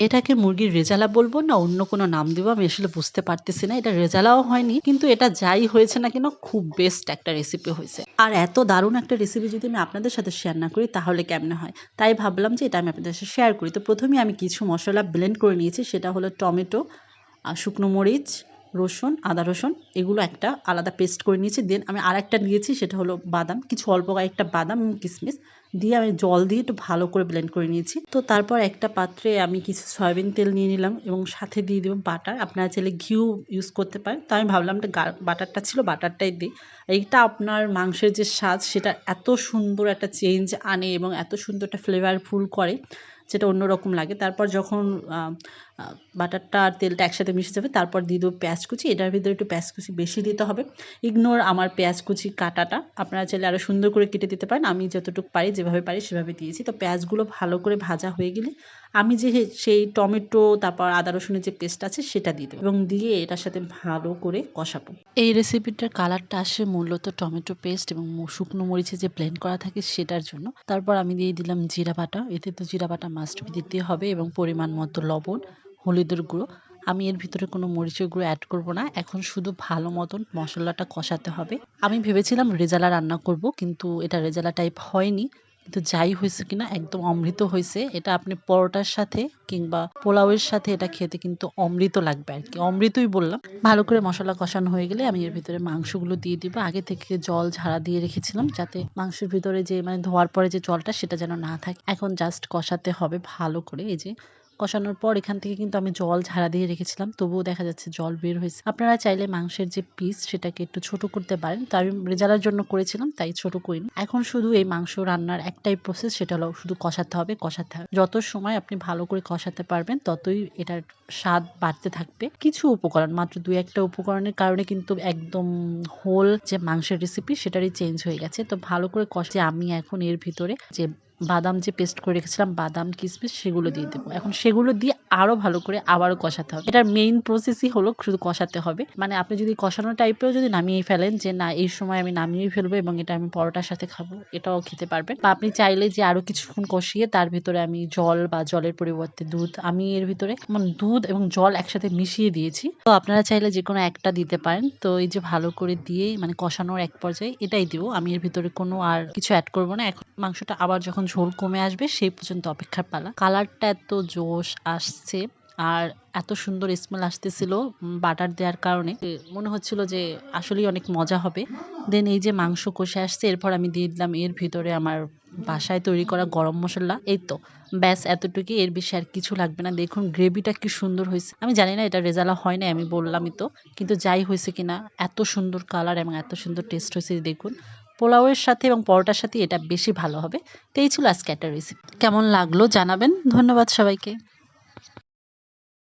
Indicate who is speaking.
Speaker 1: এটাকে মুরগির রেজালা বলবো না অন্য কোনো নাম দিব আমি আসলে বুঝতে পারতেছি না। এটা রেজালাও হয়নি, কিন্তু এটা যাই হয়েছে না কেন খুব বেস্ট একটা রেসিপি হয়েছে। আর এত দারুণ একটা রেসিপি যদি আমি আপনাদের সাথে শেয়ার না করি তাহলে কেমনে হয়? তাই ভাবলাম যে এটা আমি আপনাদের সাথে শেয়ার করি। তো প্রথমেই আমি কিছু মসলা ব্লেন্ড করে নিয়েছি। সেটা হলো টমেটো, শুকনো মরিচ, রসুন, আদা রসুন এগুলো একটা আলাদা পেস্ট করে নিয়েছি। দেন আমি আরেকটা নিয়েছি সেটা হলো বাদাম, কিছু অল্প কয়েকটা বাদাম এবং কিশমিশ দিয়ে আমি জল দিয়ে একটু ভালো করে ব্লেন্ড করে নিয়েছি। তো তারপর একটা পাত্রে আমি কিছু সয়াবিন তেল নিয়ে নিলাম এবং সাথে দিয়ে দেবো বাটার। আপনারা চাইলে ঘিও ইউজ করতে পারেন। তো আমি ভাবলাম বাটারটা ছিল বাটারটাই দিই। এইটা আপনার মাংসের যে স্বাদ সেটা এত সুন্দর একটা চেঞ্জ আনে এবং এত সুন্দর একটা ফ্লেভারফুল করে যেটা অন্যরকম লাগে। তারপর যখন আ আ বাটারটা আর তেলটা একসাথে মিশে যাবে তারপর দিয়ে দেবো পেঁয়াজ কুচি। এটার ভিতরে একটু পেঁয়াজ কুচি বেশি দিতে হবে। ইগনোর আমার পেঁয়াজ কুচি কাটাটা। আপনারা চাইলে আরো সুন্দর করে কেটে দিতে পারেন। আমি যতটুকু পারি যেভাবে পারি সেভাবে দিয়েছি। তো পেঁয়াজগুলো ভালো করে ভাজা হয়ে গেলে আমি সেই টমেটো তারপর আদা রসুনের যে পেস্ট আছে সেটা দিয়ে দেবো এবং দিয়ে এটার সাথে ভালো করে কষাবো। এই রেসিপিটার কালারটা আসে মূলত টমেটো পেস্ট এবং শুকনো মরিচের যে ব্লেন্ড করা থাকে সেটার জন্য। তারপর আমি দিয়ে দিলাম জিরা বাটা। এতে তো জিরা বাটা মাস্ট বি দিতে হবে এবং পরিমাণ মতো লবণ, হলুদের গুঁড়ো। আমি এর ভিতরে কোনো মরিচের গুঁড়ো অ্যাড করব না। এখন শুধু ভালো মতন মসলাটা কষাতে হবে। আমি ভেবেছিলাম রেজালা রান্না করব, কিন্তু এটা রেজালা টাইপ হয়নি। কিন্তু যাই হয়েছে কিনা একদম অমৃত হয়েছে। এটা আপনি পরোটার সাথে কিংবা পোলাওয়ের সাথে এটা খেতে কিন্তু অমৃত লাগবে আর কি। অমৃতই বললাম। ভালো করে মসলা কষানো হয়ে গেলে আমি এর ভিতরে মাংসগুলো দিয়ে দিব। আগে থেকে জল ঝাড়া দিয়ে রেখেছিলাম যাতে মাংসের ভিতরে যে মানে ধোয়ার পরে যে জলটা সেটা যেন না থাকে। এখন জাস্ট কষাতে হবে ভালো করে। এই যে কষানোর পর এখান থেকে কিন্তু আমি জল ঝাড়া দিয়ে রেখেছিলাম, তবুও দেখা যাচ্ছে জল বের হয়েছে। আপনারা চাইলে মাংসের যে পিস সেটাকে একটু ছোট করতে পারেন। তো আমি রেজালার জন্য করেছিলাম তাই ছোট করিনি। এখন শুধু এই মাংস রান্নার একটাই প্রসেস, সেটা হলো শুধু কষাতে হবে কষাতে হবে। যত সময় আপনি ভালো করে কষাতে পারবেন ততই এটার স্বাদ বাড়তে থাকবে। কিছু উপকরণ মাত্র ২-১টা উপকরণের কারণে কিন্তু একদম হোল যে মাংসের রেসিপি সেটারই চেঞ্জ হয়ে গেছে। তো ভালো করে কষে আমি এখন এর ভিতরে যে বাদাম যে পেস্ট করে রেখেছিলাম বাদাম কিশমিশ সেগুলো দিয়ে দেবো। এখন সেগুলো দিয়ে আরো ভালো করে আবারও কষাতে হবে। এটার মেইন প্রসেসই হলো শুধু কষাতে হবে। মানে আপনি যদি কষানো টাইপেও যদি নামিয়ে ফেলেন যে না এই সময় আমি নামিয়ে ফেলবো এবং এটা আমি পরোটার সাথে খাবো, এটাও খেতে পারবেন। বা আপনি চাইলে যে আরো কিছুক্ষণ কষিয়ে তার ভিতরে আমি জল বা জলের পরিবর্তে দুধ, আমি এর ভিতরে দুধ এবং জল একসাথে মিশিয়ে দিয়েছি। তো আপনারা চাইলে যেকোনো একটা দিতে পারেন। তো এই যে ভালো করে দিয়ে মানে কষানোর এক পর্যায়ে এটাই দিব। আমি এর ভিতরে কোনো আর কিছু এড করব না। এখন মাংসটা আবার যখন ঝোল কমে আসবে সেই পর্যন্ত অপেক্ষার পালা। কালারটা এত জোশ আসছে আর এত সুন্দর স্মেল আসতেছিল বাটার দেওয়ার কারণে মনে হচ্ছিল যে আসলেই অনেক মজা হবে। দেন এই যে মাংস কষে আসছে এরপর আমি দিয়ে দিলাম এর ভিতরে আমার বাসায় তৈরি করা গরম মসলা। এই তো ব্যাস এতটুকুই, এর বেশি আর কিছু লাগবে না। দেখুন গ্রেভিটা কি সুন্দর হয়েছে। আমি জানি না এটা রেজালা হয় না, আমি বললামই তো, কিন্তু যাই হয়েছে কিনা এত সুন্দর কালার এবং এত সুন্দর টেস্ট হয়েছে দেখুন। পোলাওয়ের সাথে এবং পরোটার সাথে এটা বেশি ভালো হবে। তো এই ছিল আজকে একটা রেসিপি। কেমন লাগলো জানাবেন। ধন্যবাদ সবাইকে।